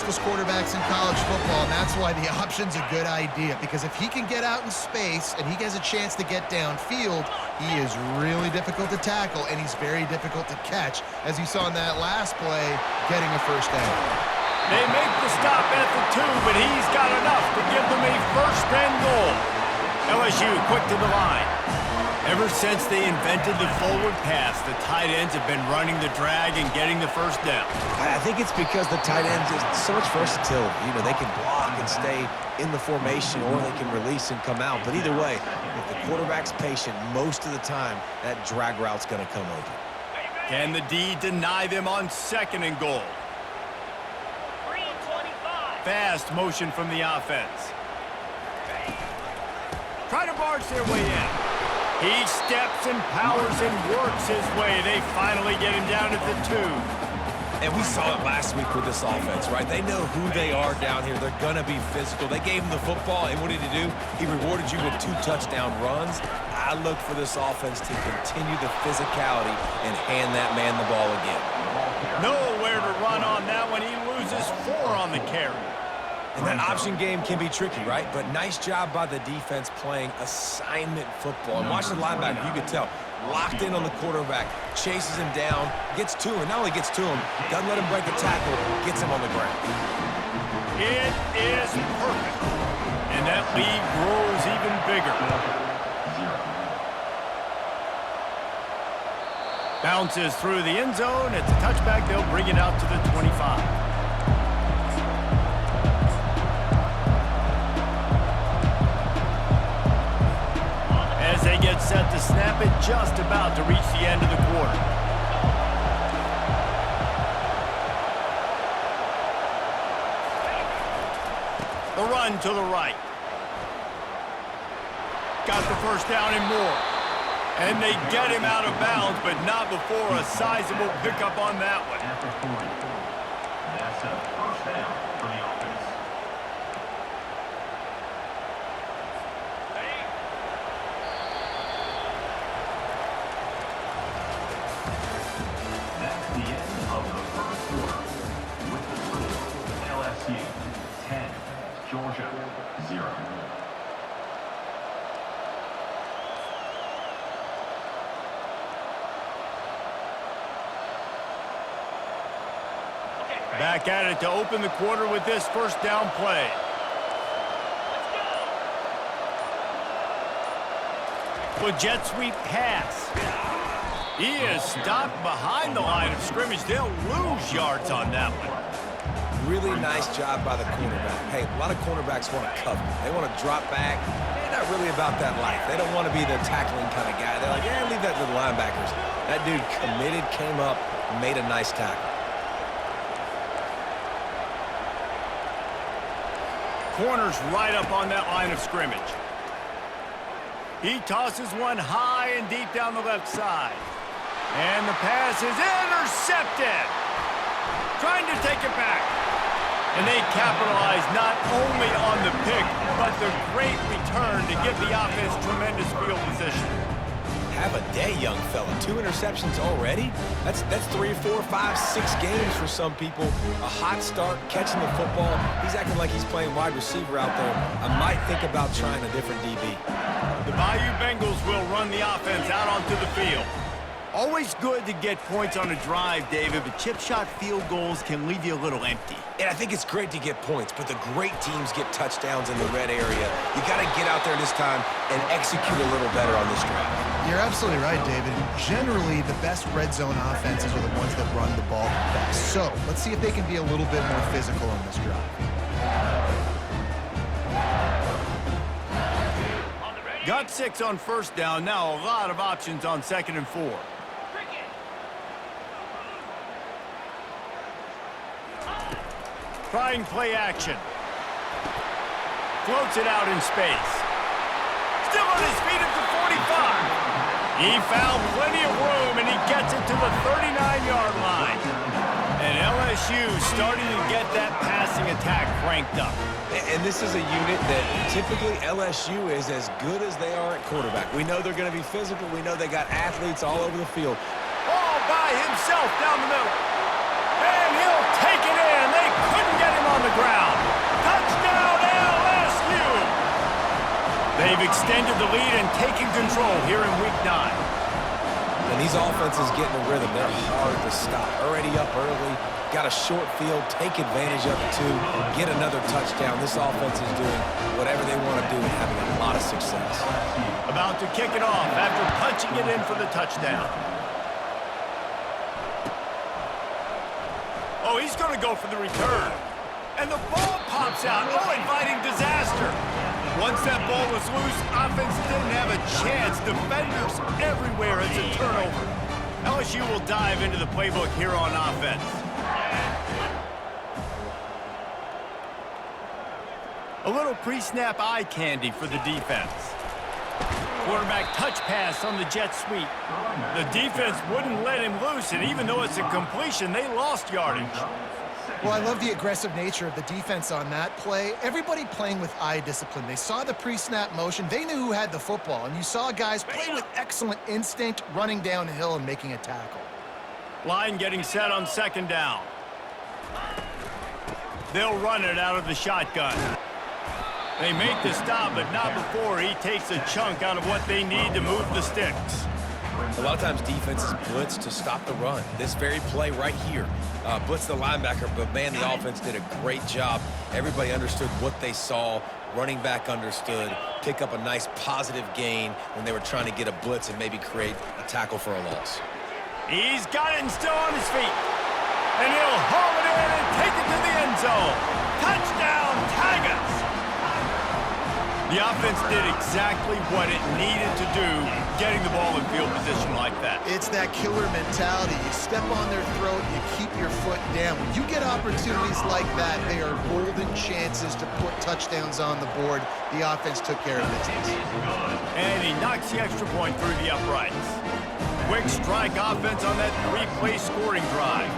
fastest quarterbacks in college football, and that's why the option's a good idea, because if he can get out in space and he has a chance to get downfield, he is really difficult to tackle, and he's very difficult to catch, as you saw in that last play, getting a first down. They make the stop at the 2, but he's got enough to give them a first and goal. LSU quick to the line. Ever since they invented the forward pass, the tight ends have been running the drag and getting the first down. I think it's because the tight ends have so much versatility. You know, they can block and stay in the formation, or they can release and come out. But either way, if the quarterback's patient, most of the time, that drag route's going to come open. Can the D deny them on second and goal? Fast motion from the offense. Try to barge their way in. He steps and powers and works his way. They finally get him down at the 2. And we saw it last week with this offense, right? They know who they are down here. They're going to be physical. They gave him the football, and what did he do? He rewarded you with 2 touchdown runs. I look for this offense to continue the physicality and hand that man the ball again. Nowhere to run on that one. He loses 4 on the carry. And that option game can be tricky, right? But nice job by the defense playing assignment football. And watch the linebacker, you could tell, locked in on the quarterback, chases him down, gets to him, and not only gets to him, doesn't let him break the tackle, gets him on the ground. It is perfect. And that lead grows even bigger. Bounces through the end zone. It's a touchback. They'll bring it out to the 25. As they get set to snap it, just about to reach the end of the quarter. The run to the right. Got the first down and more. And they get him out of bounds, but not before a sizable pickup on that one. That's a first down for the offense. That's the end of the first quarter. With the score, LSU 10, Georgia 0. Back at it to open the quarter with this first down play. With jet sweep pass. He is stopped behind the line of scrimmage. They'll lose yards on that one. Really nice job by the cornerback. Hey, a lot of cornerbacks want to cover. They want to drop back. They're not really about that life. They don't want to be the tackling kind of guy. They're like, yeah, leave that to the linebackers. That dude committed, came up, made a nice tackle. Corner's right up on that line of scrimmage. He tosses one high and deep down the left side. And the pass is intercepted. Trying to take it back. And they capitalize not only on the pick, but the great return to give the offense tremendous field position. Have a day, young fella. 2 interceptions already? That's 3, 4, 5, 6 games for some people. A hot start, catching the football. He's acting like he's playing wide receiver out there. I might think about trying a different DB. The Bayou Bengals will run the offense out onto the field. Always good to get points on a drive, David, but chip shot field goals can leave you a little empty. And I think it's great to get points, but the great teams get touchdowns in the red area. You got to get out there this time and execute a little better on this drive. You're absolutely right, David. Generally, the best red zone offenses are the ones that run the ball best. So let's see if they can be a little bit more physical on this drive. Got 6 on first down. Now a lot of options on 2nd and 4. Trying play action. Floats it out in space. Still on his feet at the 45. He found plenty of room, and he gets it to the 39-yard line. And LSU starting to get that passing attack cranked up. And this is a unit that typically LSU is as good as they are at quarterback. We know they're going to be physical. We know they got athletes all over the field. All by himself down the middle. And he'll take it in. They couldn't get him on extended the lead and taken control here in Week 9. And these offenses get in a rhythm. They're hard to stop. Already up early, got a short field, take advantage of it too, get another touchdown. This offense is doing whatever they want to do and having a lot of success. About to kick it off after punching it in for the touchdown. Oh, he's going to go for the return. And the ball pops out. Oh, inviting disaster. Once that ball was loose, offense didn't have a chance. Defenders everywhere. It's a turnover. LSU will dive into the playbook here on offense. A little pre-snap eye candy for the defense. Quarterback touch pass on the jet sweep. The defense wouldn't let him loose, and even though it's a completion, they lost yardage. Well, I love the aggressive nature of the defense on that play. Everybody playing with eye discipline. They saw the pre-snap motion. They knew who had the football, and you saw guys play with excellent instinct, running downhill and making a tackle. Line getting set on second down. They'll run it out of the shotgun. They make the stop, but not before he takes a chunk out of what they need to move the sticks. A lot of times defenses blitz to stop the run. This very play right here, blitz the linebacker, but man, the offense did a great job. Everybody understood what they saw. Running back understood. Pick up a nice positive gain when they were trying to get a blitz and maybe create a tackle for a loss. He's got it and still on his feet. And he'll haul it in and take it to the end zone. Touchdown, Tigers! The offense did exactly what it needed to do, getting the ball in field position like that. It's that killer mentality. You step on their throat, you keep your foot down. When you get opportunities like that, they are golden chances to put touchdowns on the board. The offense took care of business. And he knocks the extra point through the uprights. Quick strike offense on that three-play scoring drive.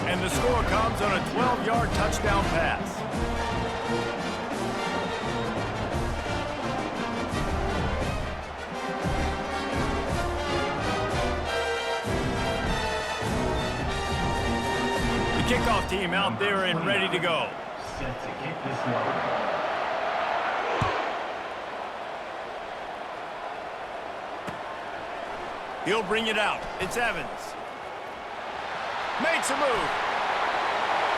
And the score comes on a 12-yard touchdown pass. Kickoff team out there and ready to go. Set to kick this one. He'll bring it out. It's Evans. Makes a move.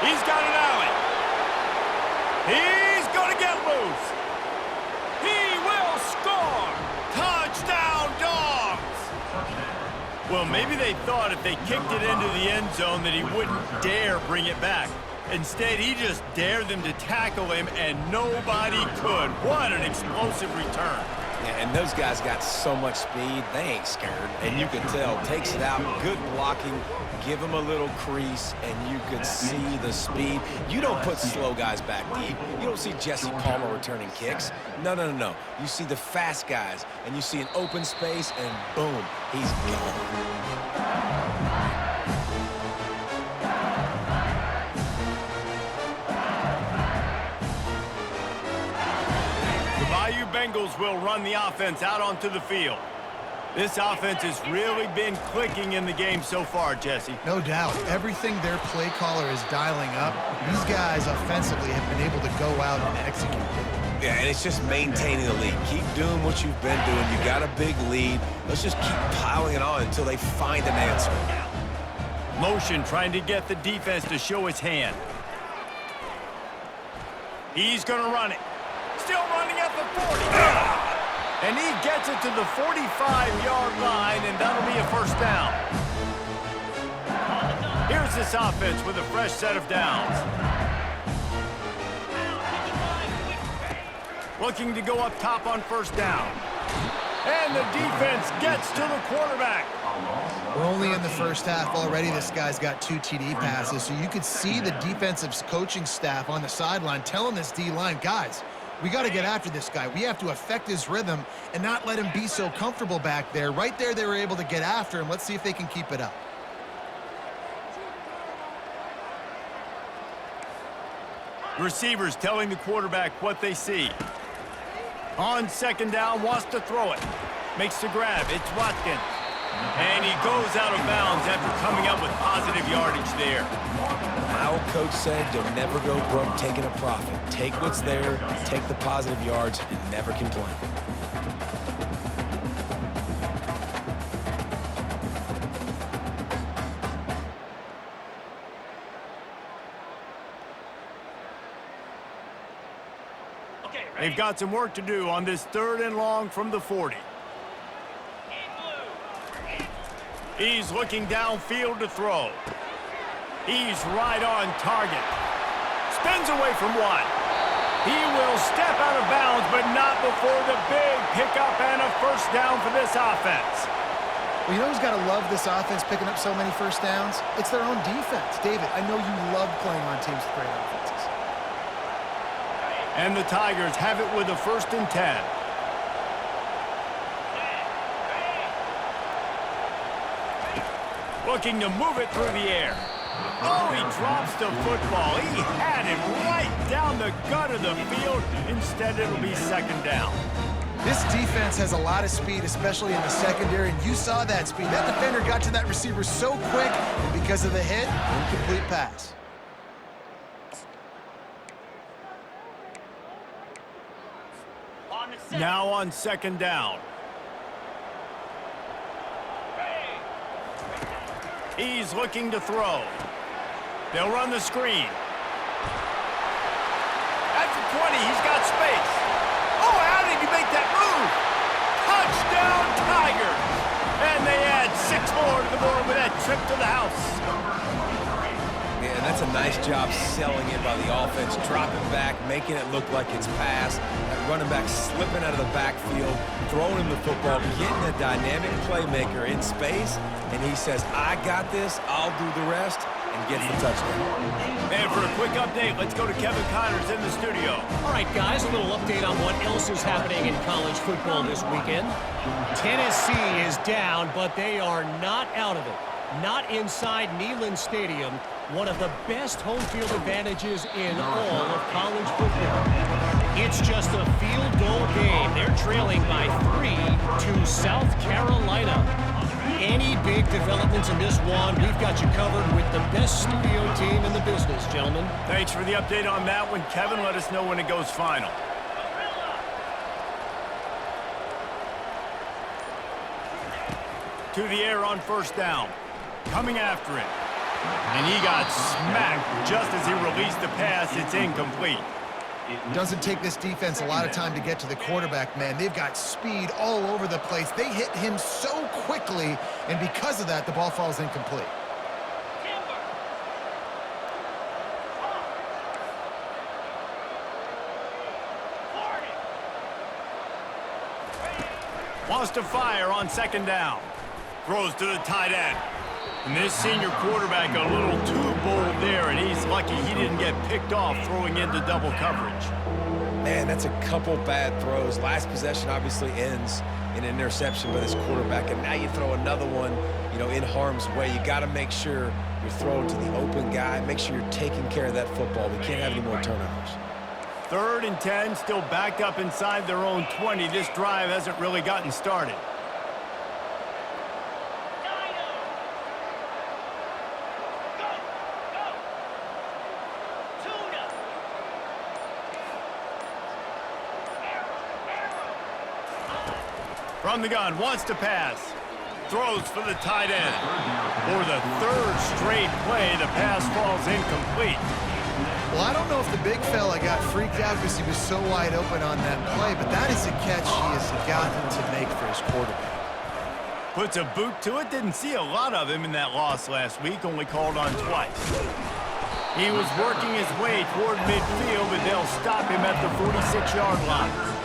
He's got an alley. He's going to get loose. He will score. Touchdown, Dogs. Well, maybe they thought if they kicked it into the end zone that he wouldn't dare bring it back. Instead, he just dared them to tackle him, and nobody could. What an explosive return. Yeah, and those guys got so much speed, they ain't scared. And you can tell, takes it out, good blocking, give him a little crease, and you could see the speed. You don't put slow guys back deep. You don't see Jesse Palmer returning kicks. No, no, no, no. You see the fast guys, and you see an open space, and boom, he's gone. Bengals will run the offense out onto the field. This offense has really been clicking in the game so far, Jesse. No doubt. Everything their play caller is dialing up, these guys offensively have been able to go out and execute. Yeah, and it's just maintaining the lead. Keep doing what you've been doing. You got a big lead. Let's just keep piling it on until they find an answer. Motion trying to get the defense to show his hand. He's going to run it. Still running at the 40. And he gets it to the 45-yard line, and that'll be a first down. Here's this offense with a fresh set of downs. Looking to go up top on first down. And the defense gets to the quarterback. We're only in the first half already. This guy's got 2 TD passes, so you could see the defensive coaching staff on the sideline telling this D-line, guys, we got to get after this guy. We have to affect his rhythm and not let him be so comfortable back there. Right there, they were able to get after him. Let's see if they can keep it up. Receivers telling the quarterback what they see. On second down, wants to throw it. Makes the grab. It's Watkins. And he goes out of bounds after coming up with positive yardage there. My old coach said you'll never go broke taking a profit. Take what's there, take the positive yards, and never complain. They've got some work to do on this 3rd and long from the 40. He's looking downfield to throw. He's right on target. Spins away from one. He will step out of bounds, but not before the big pickup and a first down for this offense. Well, you know who's got to love this offense picking up so many first downs? It's their own defense. David, I know you love playing on teams with great offenses. And the Tigers have it with a 1st and 10. Looking to move it through the air. Oh, he drops the football. He had it right down the gut of the field. Instead, it'll be 2nd down. This defense has a lot of speed, especially in the secondary, and you saw that speed. That defender got to that receiver so quick, and because of the hit, incomplete pass. Now on 2nd down. He's looking to throw. They'll run the screen. At the 20, he's got space. Oh, how did he make that move? Touchdown, Tigers! And they add 6 more to the board with that trip to the house. Yeah, and that's a nice job selling it by the offense, dropping back, making it look like it's pass. That running back slipping out of the backfield, throwing him the football, getting a dynamic playmaker in space, and he says, I got this, I'll do the rest, and gets the touchdown. And for a quick update, let's go to Kevin Connors in the studio. All right, guys, a little update on what else is happening in college football this weekend. Tennessee is down, but they are not out of it. Not inside Neyland Stadium, one of the best home field advantages in all of college football. It's just a field goal game. They're trailing by 3 to South Carolina. Any big developments in this one, we've got you covered with the best studio team in the business, gentlemen. Thanks for the update on that one, Kevin. Let us know when it goes final. To the air on 1st down. Coming after him. And he got smacked just as he released the pass. It's incomplete. Doesn't take this defense a lot of time to get to the quarterback, man. They've got speed all over the place. They hit him so quickly, and because of that, the ball falls incomplete. Wants to fire on 2nd down. Throws to the tight end. And this senior quarterback a little too bold there, and he's lucky he didn't get picked off throwing into double coverage. Man, that's a couple bad throws. Last possession obviously ends in an interception by this quarterback, and now you throw another one, you know, in harm's way. You got to make sure you're throwing to the open guy. Make sure you're taking care of that football. We can't have any more turnovers. 3rd and 10, still backed up inside their own 20. This drive hasn't really gotten started. From the gun, wants to pass. Throws for the tight end. For the 3rd straight play, the pass falls incomplete. Well, I don't know if the big fella got freaked out because he was so wide open on that play, but that is a catch he has gotten to make for his quarterback. Puts a boot to it. Didn't see a lot of him in that loss last week, only called on twice. He was working his way toward midfield, but they'll stop him at the 46-yard line.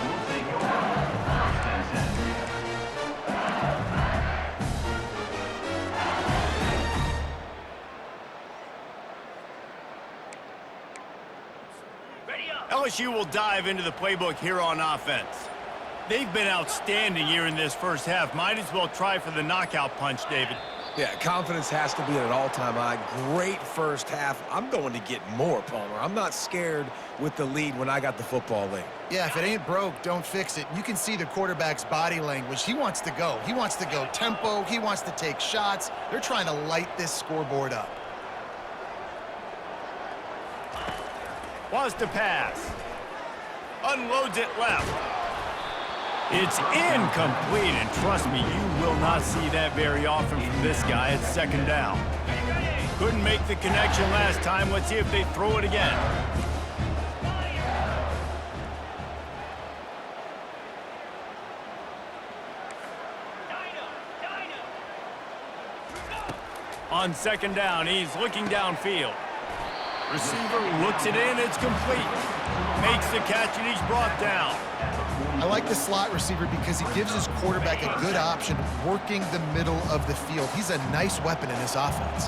LSU will dive into the playbook here on offense. They've been outstanding here in this first half. Might as well try for the knockout punch, David. Yeah, confidence has to be at an all-time high. Great first half. I'm going to get more, Palmer. I'm not scared with the lead when I got the football late. Yeah, if it ain't broke, don't fix it. You can see the quarterback's body language. He wants to go. He wants to go tempo. He wants to take shots. They're trying to light this scoreboard up. Wants to pass. Unloads it left. It's incomplete, and trust me, you will not see that very often from this guy at 2nd down. Couldn't make the connection last time. Let's see if they throw it again. On second down, he's looking downfield. Receiver looks it in, it's complete. Makes the catch, and he's brought down. I like the slot receiver because he gives his quarterback a good option working the middle of the field. He's a nice weapon in this offense.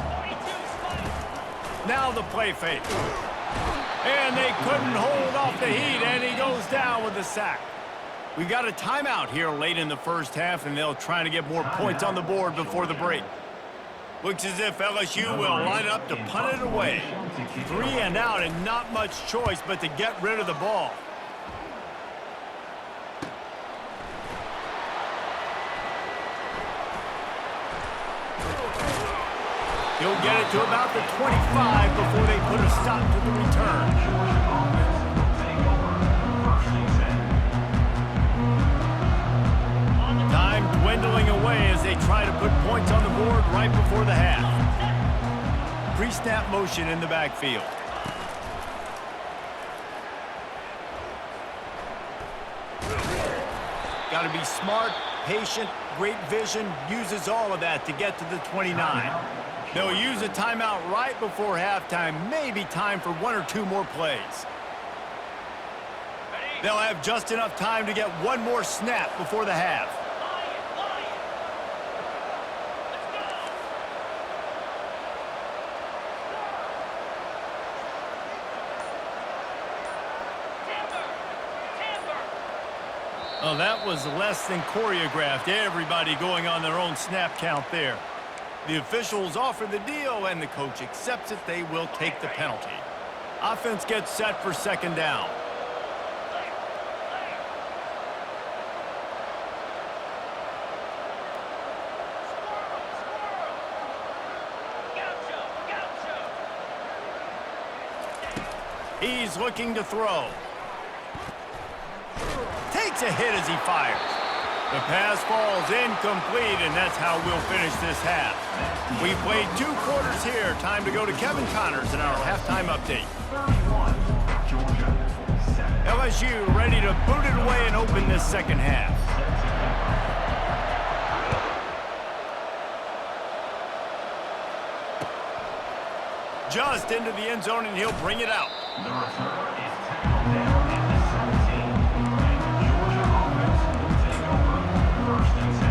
Now the play fake. And they couldn't hold off the heat, and he goes down with the sack. We got a timeout here late in the first half, and they'll try to get more points on the board before the break. Looks as if LSU will line up to punt it away. 3 and out, and not much choice but to get rid of the ball. He'll get it to about the 25 before they put a stop to the return. Time dwindling away as they try to put points on the board right before the half. Pre-snap motion in the backfield. Got to be smart, patient, great vision, uses all of that to get to the 29. They'll use a timeout right before halftime, maybe time for 1 or 2 more plays. They'll have just enough time to get 1 more snap before the half. Oh, that was less than choreographed. Everybody going on their own snap count there. The officials offer the deal, and the coach accepts it. They will take the penalty. Offense gets set for second down. He's looking to throw. Takes a hit as he fires. The pass falls incomplete, and that's how we'll finish this half. We've played 2 quarters here. Time to go to Kevin Connors in our halftime update. LSU ready to boot it away and open this second half. Just into the end zone, and he'll bring it out. The return is tackled down at the 17. And Georgia offense will take over 1st and 10.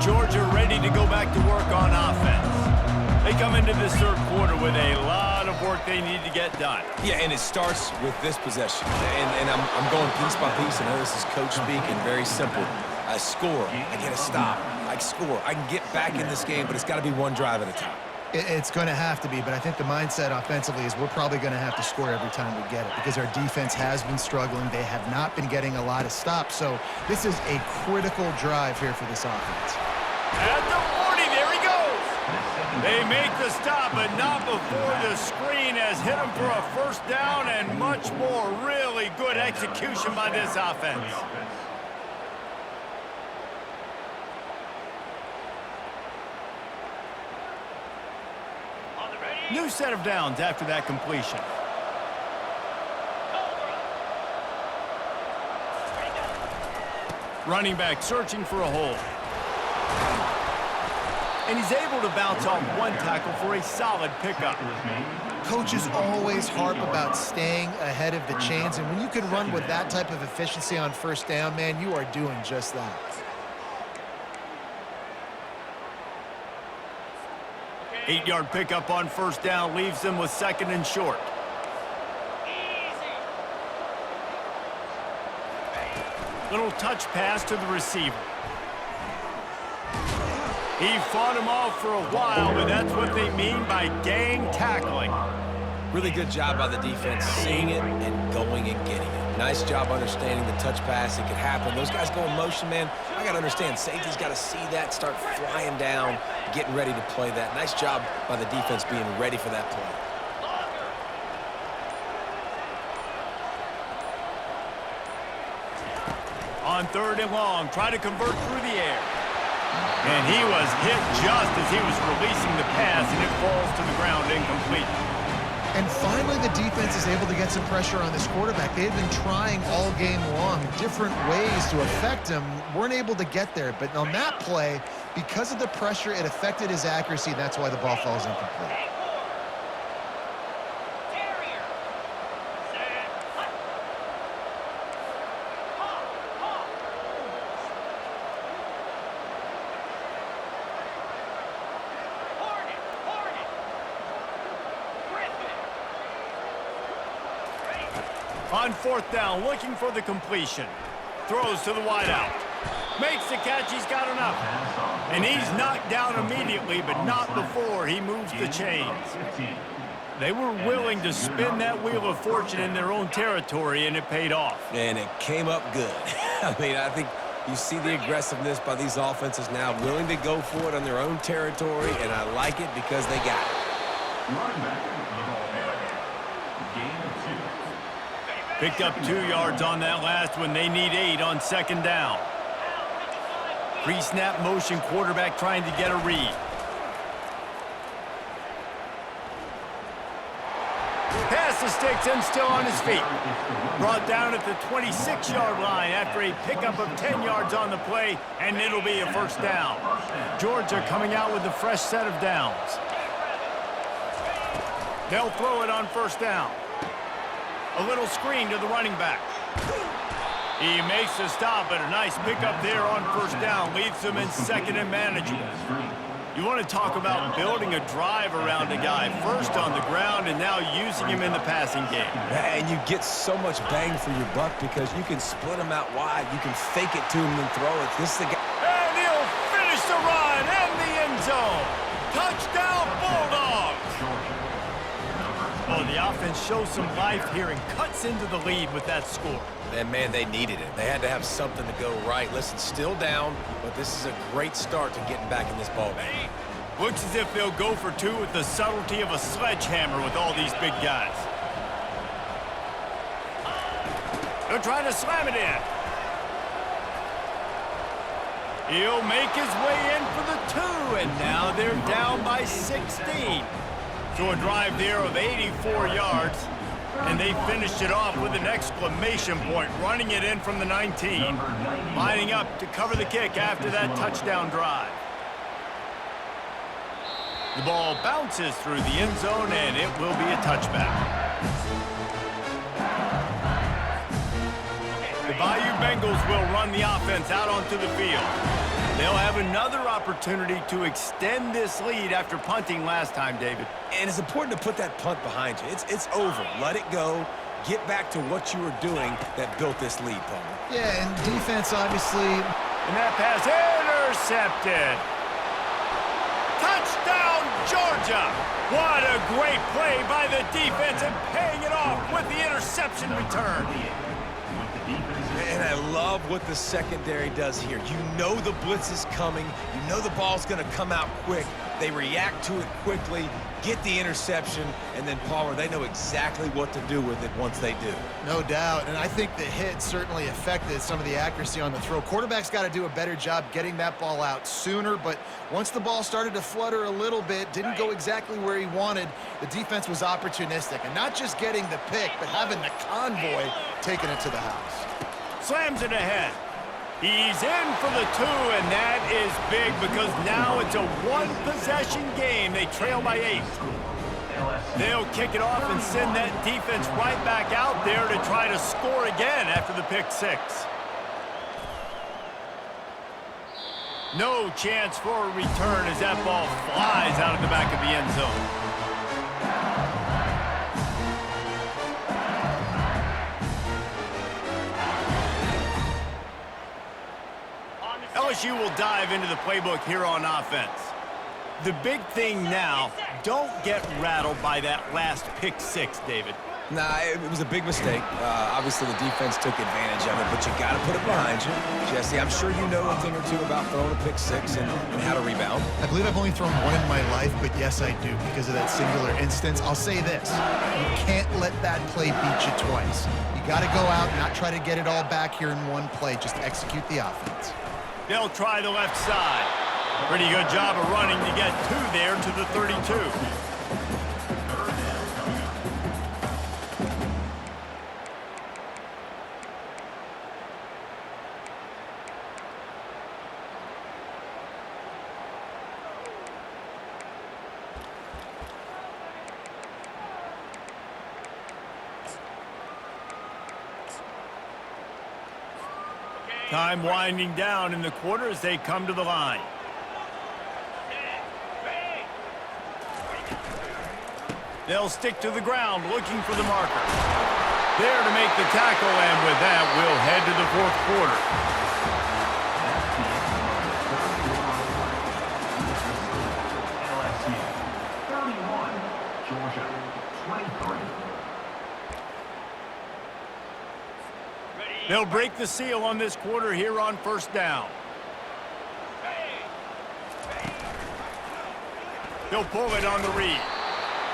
Georgia ready to go back to work on offense. They come into this 3rd quarter with a lot of work they need to get done. Yeah, and it starts with this possession. And I'm going piece by piece. I know this is coach speak and very simple. I score. I get a stop. I score. I can get back in this game, but it's got to be 1 drive at a time. It's going to have to be, but I think the mindset offensively is we're probably going to have to score every time we get it because our defense has been struggling. They have not been getting a lot of stops, so this is a critical drive here for this offense. At the 40, there he goes. They make the stop, but not before the screen has hit him for a 1st down and much more. Really good execution by this offense. New set of downs after that completion. Running back searching for a hole. And he's able to bounce off 1 tackle for a solid pickup. Coaches always harp about staying ahead of the chains, and when you can run with that type of efficiency on 1st down, man, you are doing just that. Eight-yard pickup on 1st down leaves them with 2nd and short. Little touch pass to the receiver. He fought him off for a while, but that's what they mean by gang tackling. Really good job by the defense seeing it and going and getting it. Nice job understanding the touch pass. It could happen. Those guys go in motion, man. I got to understand, safety's got to see that, start flying down, getting ready to play that. Nice job by the defense being ready for that play. on 3rd and long. Try to convert through the air. And he was hit just as he was releasing the pass, and it falls to the ground incomplete. And finally, the defense is able to get some pressure on this quarterback. They've been trying all game long, different ways to affect him. Weren't able to get there. But on that play, because of the pressure, it affected his accuracy. That's why the ball falls incomplete. On 4th down, looking for the completion. Throws to the wideout. Makes the catch, he's got enough. And he's knocked down immediately, but not before he moves the chains. They were willing to spin that wheel of fortune in their own territory, and it paid off. And it came up good. I mean, I think you see the aggressiveness by these offenses now, willing to go for it on their own territory, and I like it because they got it. Picked up 2 yards on that last one. They need 8 on 2nd down. Pre-snap motion, quarterback trying to get a read. Pass the sticks and still on his feet. Brought down at the 26-yard line after a pickup of 10 yards on the play, and it'll be a 1st down. Georgia coming out with a fresh set of downs. They'll throw it on 1st down. A little screen to the running back. He makes the stop, but a nice pickup there on 1st down. Leaves them in 2nd and manageable. You want to talk about building a drive around a guy. First on the ground and now using him in the passing game. And you get so much bang for your buck because you can split him out wide. You can fake it to him and throw it. This is the guy. And he'll finish the run and the end zone. Touchdown, Bulldogs! Oh, the offense shows some life here and cuts into the lead with that score. And, man, they needed it. They had to have something to go right. Listen, still down, but this is a great start to getting back in this ballgame. Looks as if they'll go for 2 with the subtlety of a sledgehammer with all these big guys. They're trying to slam it in. He'll make his way in for the 2, and now they're down by 16. So a drive there of 84 yards, and they finished it off with an exclamation point, running it in from the 19, lining up to cover the kick after that touchdown drive. The ball bounces through the end zone, and it will be a touchback. The Bayou Bengals will run the offense out onto the field. They'll have another opportunity to extend this lead after punting last time, David. And it's important to put that punt behind you. It's over. Let it go. Get back to what you were doing that built this lead, Palmer. Yeah, and defense, obviously. And that pass intercepted. Touchdown, Georgia! What a great play by the defense and paying it off with the interception return. And I love what the secondary does here. You know the blitz is coming. You know the ball's going to come out quick. They react to it quickly, get the interception, and then, Palmer, they know exactly what to do with it once they do. No doubt, and I think the hit certainly affected some of the accuracy on the throw. Quarterback's got to do a better job getting that ball out sooner, but once the ball started to flutter a little bit, didn't go exactly where he wanted, the defense was opportunistic. And not just getting the pick, but having the convoy taking it to the house. Slams it ahead. He's in for the 2, and that is big because now it's a one-possession game. They trail by 8. They'll kick it off and send that defense right back out there to try to score again after the pick 6. No chance for a return as that ball flies out of the back of the end zone. LSU will dive into the playbook here on offense. The big thing now, don't get rattled by that last pick 6, David. Nah, it was a big mistake. Obviously, the defense took advantage of it, but you got to put it behind you. Jesse, I'm sure you know a thing or two about throwing a pick six and how to rebound. I believe I've only thrown one in my life, but yes, I do because of that singular instance. I'll say this. You can't let that play beat you twice. You got to go out and not try to get it all back here in one play. Just execute the offense. They'll try the left side. Pretty good job of running to get two there to the 32. Time winding down in the quarter as they come to the line. They'll stick to the ground looking for the marker. There to make the tackle, and with that, we'll head to the fourth quarter. LSU 31, Georgia 23. They'll break the seal on this quarter here on first down. They'll pull it on the read.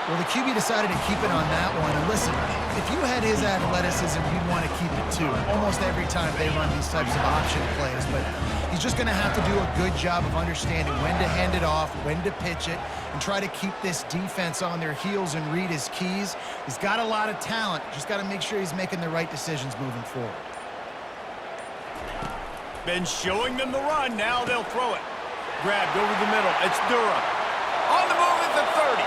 Well, the QB decided to keep it on that one. And listen, if you had his athleticism, you'd want to keep it too. Almost every time they run these types of option plays. But he's just going to have to do a good job of understanding when to hand it off, when to pitch it, and try to keep this defense on their heels and read his keys. He's got a lot of talent. Just got to make sure he's making the right decisions moving forward. Been showing them the run. Now they'll throw it. Grabbed over the middle. It's Durham. On the move at the 30.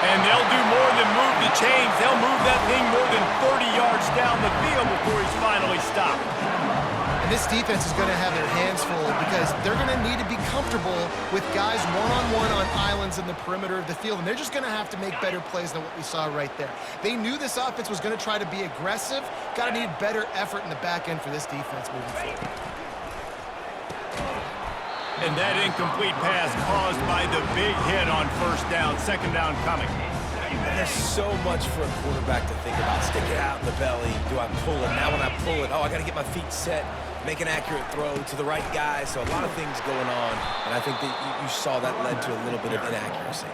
And they'll do more than move the chains. They'll move that thing more than 30 yards down the field before he's finally stopped. And this defense is going to have their hands full because they're going to need to be comfortable with guys one-on-one on islands in the perimeter of the field. And they're just going to have to make better plays than what we saw right there. They knew this offense was going to try to be aggressive. Got to need better effort in the back end for this defense moving forward. And that incomplete pass caused by the big hit on first down. Second down coming. There's so much for a quarterback to think about. Stick it out in the belly. Do I pull it? Now when I pull it, oh, I got to get my feet set, make an accurate throw to the right guy. So a lot of things going on. And I think that you saw that led to a little bit of inaccuracy.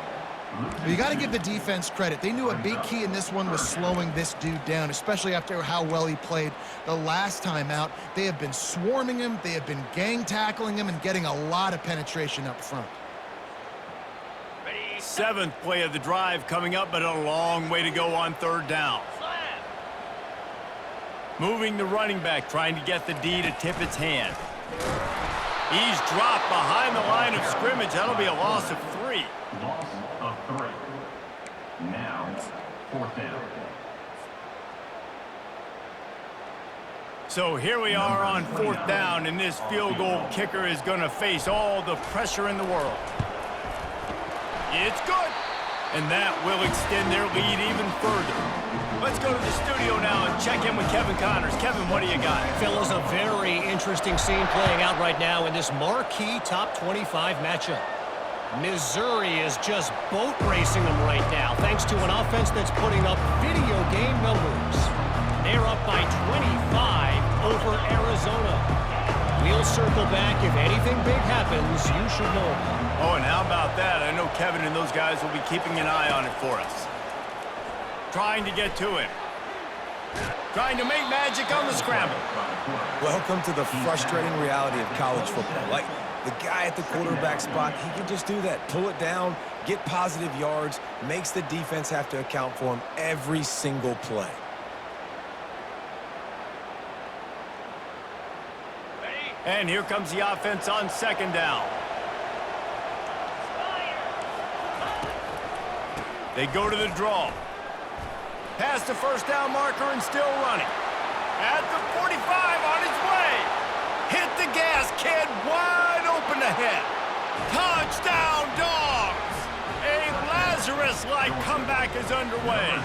You got to give the defense credit. They knew a big key in this one was slowing this dude down, especially after how well he played the last time out. They have been swarming him. They have been gang tackling him and getting a lot of penetration up front. Seventh play of the drive coming up, but a long way to go on third down. Moving the running back, trying to get the D to tip its hand. He's dropped behind the line of scrimmage. That'll be a loss of 3. Loss of 3. Now, fourth down. So here we are on fourth down, and this field goal kicker is going to face all the pressure in the world. It's good, and that will extend their lead even further. Let's go to the studio now and check in with Kevin Connors. Kevin, what do you got? Fellas, a very interesting scene playing out right now in this marquee top 25 matchup. Missouri is just boat racing them right now, thanks to an offense that's putting up video game numbers. They're up by 25 over Arizona. We'll circle back. If anything big happens, you should know. Oh, and how about that? I know Kevin and those guys will be keeping an eye on it for us. Trying to get to him. Trying to make magic on the scramble. Welcome to the frustrating reality of college football. Like, the guy at the quarterback spot, he can just do that. Pull it down, get positive yards, makes the defense have to account for him every single play. And here comes the offense on second down. They go to the draw. Past the first down marker and still running. At the 45 on his way. Hit the gas, kid. Wide open ahead. Touchdown, Dogs. A Lazarus-like comeback is underway.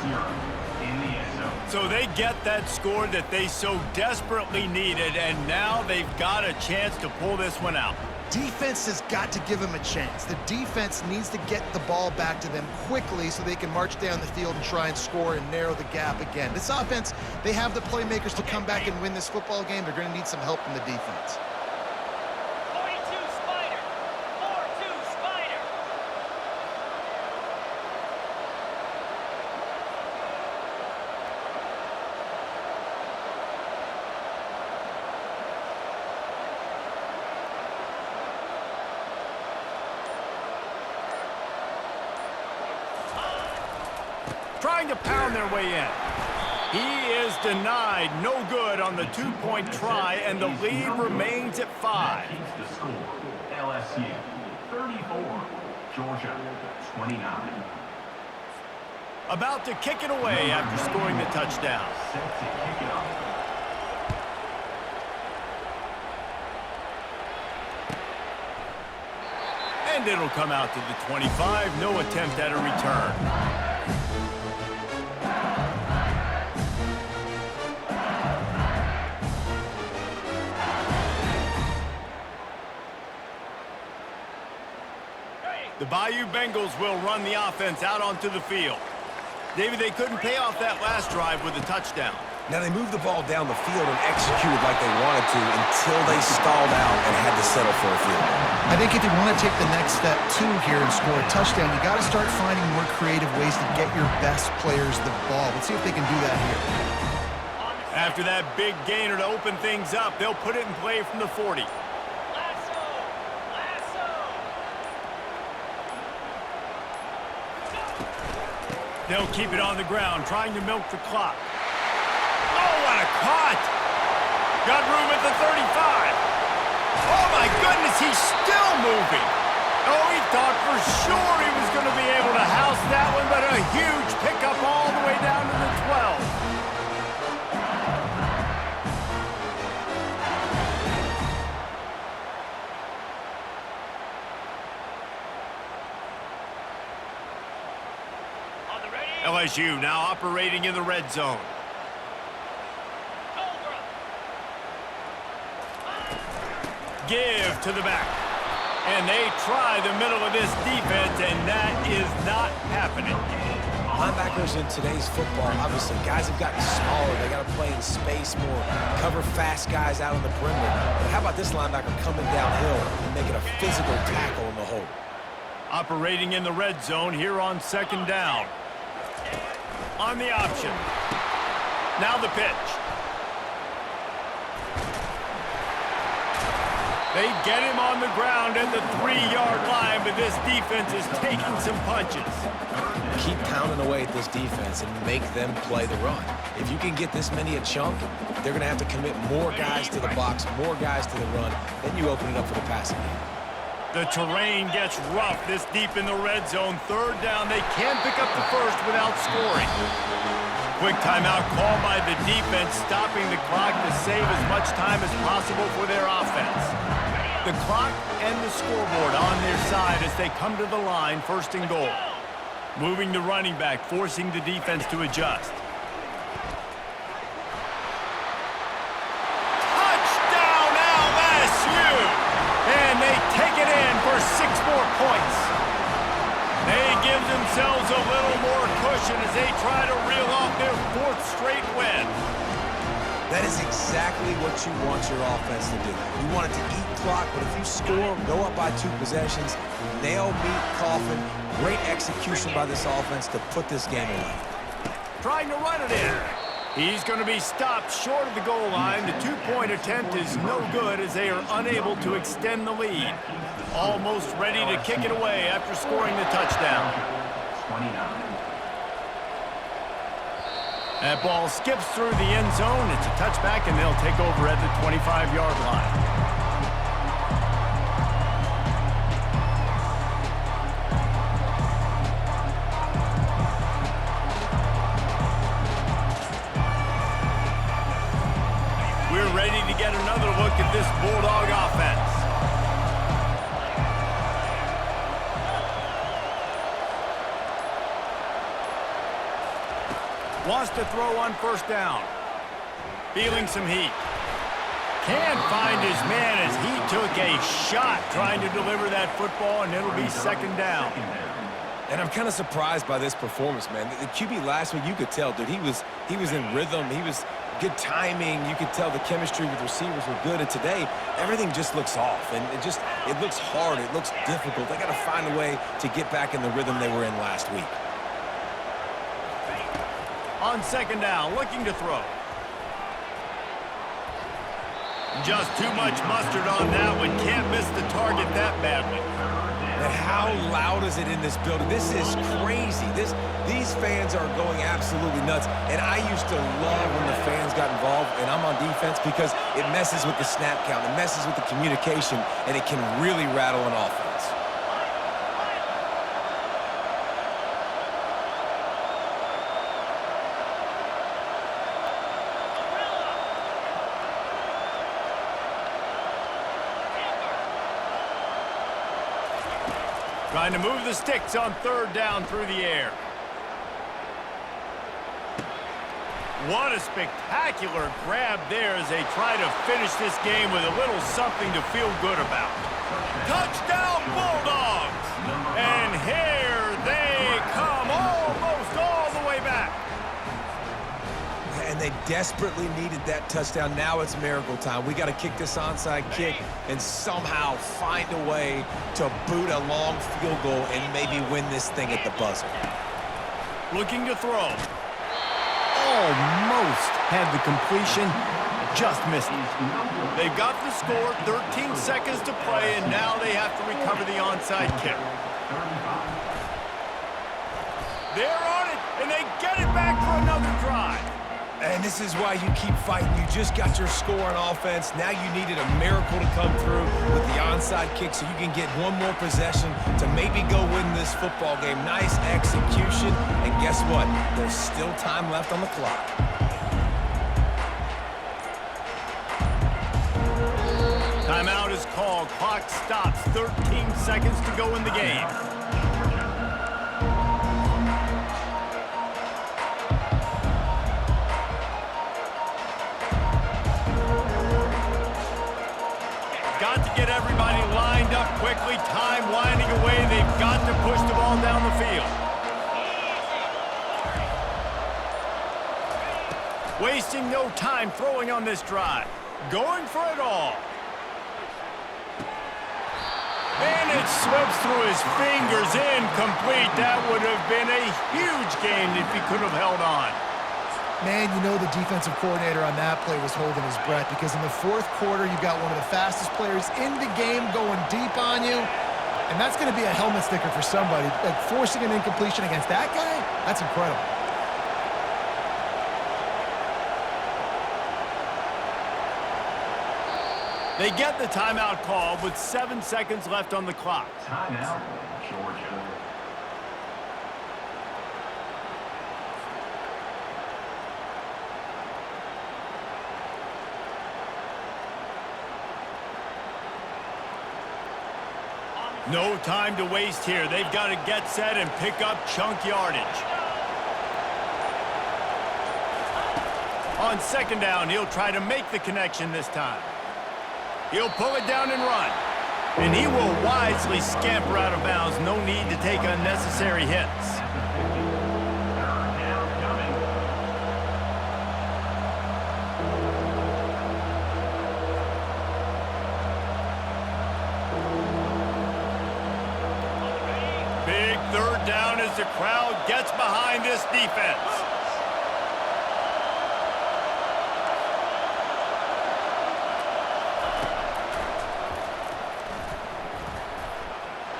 So they get that score that they so desperately needed, and now they've got a chance to pull this one out. Defense has got to give them a chance. The defense needs to get the ball back to them quickly so they can march down the field and try and score and narrow the gap again. This offense, they have the playmakers to come back and win this football game. They're going to need some help from the defense. 42 Spider, 4-2 Spider. Trying to pound their way in. He is denied, no good on the two-point try, and the lead remains at 5. The score, LSU 34, Georgia 29. About to kick it away after scoring the touchdown. Set to kick it off. And it'll come out to the 25. No attempt at a return. The Bayou Bengals will run the offense out onto the field. David, they couldn't pay off that last drive with a touchdown. Now, they moved the ball down the field and executed like they wanted to until they stalled out and had to settle for a field goal. I think if you want to take the next step, too, here and score a touchdown, you got to start finding more creative ways to get your best players the ball. Let's see if they can do that here. After that big gainer to open things up, they'll put it in play from the 40. Lasso, lasso. They'll keep it on the ground, trying to milk the clock. Oh, what a caught! Got room at the 35. Oh, my goodness, he's still moving. Oh, he thought for sure he was going to be able to house that one, but a huge pickup all the way down to the 12. LSU now operating in the red zone. Give to the back. And they try the middle of this defense, and that is not happening. Linebackers in today's football, obviously, guys have gotten smaller. They got to play in space more, cover fast guys out on the perimeter. But how about this linebacker coming downhill and making a physical tackle in the hole? Operating in the red zone here on second down. On the option. Now the pitch. They get him on the ground at the 3-yard line, but this defense is taking some punches. Keep pounding away at this defense and make them play the run. If you can get this many a chunk, they're going to have to commit more guys to the box, more guys to the run. Then you open it up for the passing game. The terrain gets rough this deep in the red zone. Third down, they can pick up the first without scoring. Quick timeout called by the defense, stopping the clock to save as much time as possible for their offense. The clock and the scoreboard on their side as they come to the line, first and goal. Moving the running back, forcing the defense to adjust. Touchdown LSU! And they take it in for 6 more points. They give themselves a little more cushion as they try to reel off their 4th straight win. That is exactly what you want your offense to do. You want it to eat clock, but if you score, go up by 2 possessions, nail, meet, coffin, great execution by this offense to put this game away. Trying to run it in. He's going to be stopped short of the goal line. The 2-point attempt is no good as they are unable to extend the lead. Almost ready to kick it away after scoring the touchdown. 29. That ball skips through the end zone. It's a touchback, and they'll take over at the 25-yard line. We're ready to get another look at this Bulldog offense. Wants to throw on first down. Feeling some heat. Can't find his man as he took a shot trying to deliver that football, and it'll be second down. And I'm kind of surprised by this performance, man. The QB last week, you could tell, dude, he was in rhythm. He was good timing. You could tell the chemistry with receivers were good. And today, everything just looks off. And it looks hard. It looks difficult. They got to find a way to get back in the rhythm they were in last week. On second down, looking to throw. Just too much mustard on that one. Can't miss the target that badly. And how loud is it in this building? This is crazy. These fans are going absolutely nuts. And I used to love when the fans got involved, and I'm on defense, because it messes with the snap count. It messes with the communication, and it can really rattle an offense. Trying to move the sticks on third down through the air. What a spectacular grab there as they try to finish this game with a little something to feel good about. Touchdown, Bulldogs! And here they come, almost all the way back. And they desperately needed that touchdown. Now it's miracle time. We got to kick this onside kick and somehow find a way to boot a long field goal and maybe win this thing at the buzzer. Looking to throw. Almost had the completion, just missed it. They've got the score, 13 seconds to play, and now they have to recover the onside kick. They're on it, and they get it back for another drive. And this is why you keep fighting. You just got your score on offense. Now you needed a miracle to come through with the onside kick so you can get one more possession to maybe go win this football game. Nice execution. And guess what? There's still time left on the clock. Timeout is called. Clock stops. 13 seconds to go in the game. Got to get everybody lined up quickly. Time winding away. They've got to push the ball down the field. Wasting no time throwing on this drive. Going for it all. And it slips through his fingers. Incomplete. That would have been a huge gain if he could have held on. Man, you know the defensive coordinator on that play was holding his breath, because in the fourth quarter, you got one of the fastest players in the game going deep on you, and that's going to be a helmet sticker for somebody. Like, forcing an incompletion against that guy, that's incredible. They get the timeout call with 7 seconds left on the clock. Timeout, Georgia. No time to waste here. They've got to get set and pick up chunk yardage. On second down, he'll try to make the connection this time. He'll pull it down and run. And he will wisely scamper out of bounds. No need to take unnecessary hits. Third down coming. Big third down as the crowd gets behind this defense.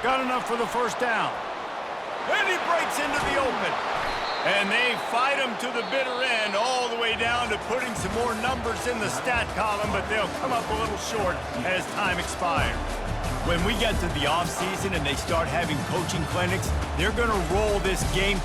Got enough for the first down. And he breaks into the open. And they fight him to the bitter end, all the way down to putting some more numbers in the stat column, but they'll come up a little short as time expires. When we get to the offseason and they start having coaching clinics, they're going to roll this game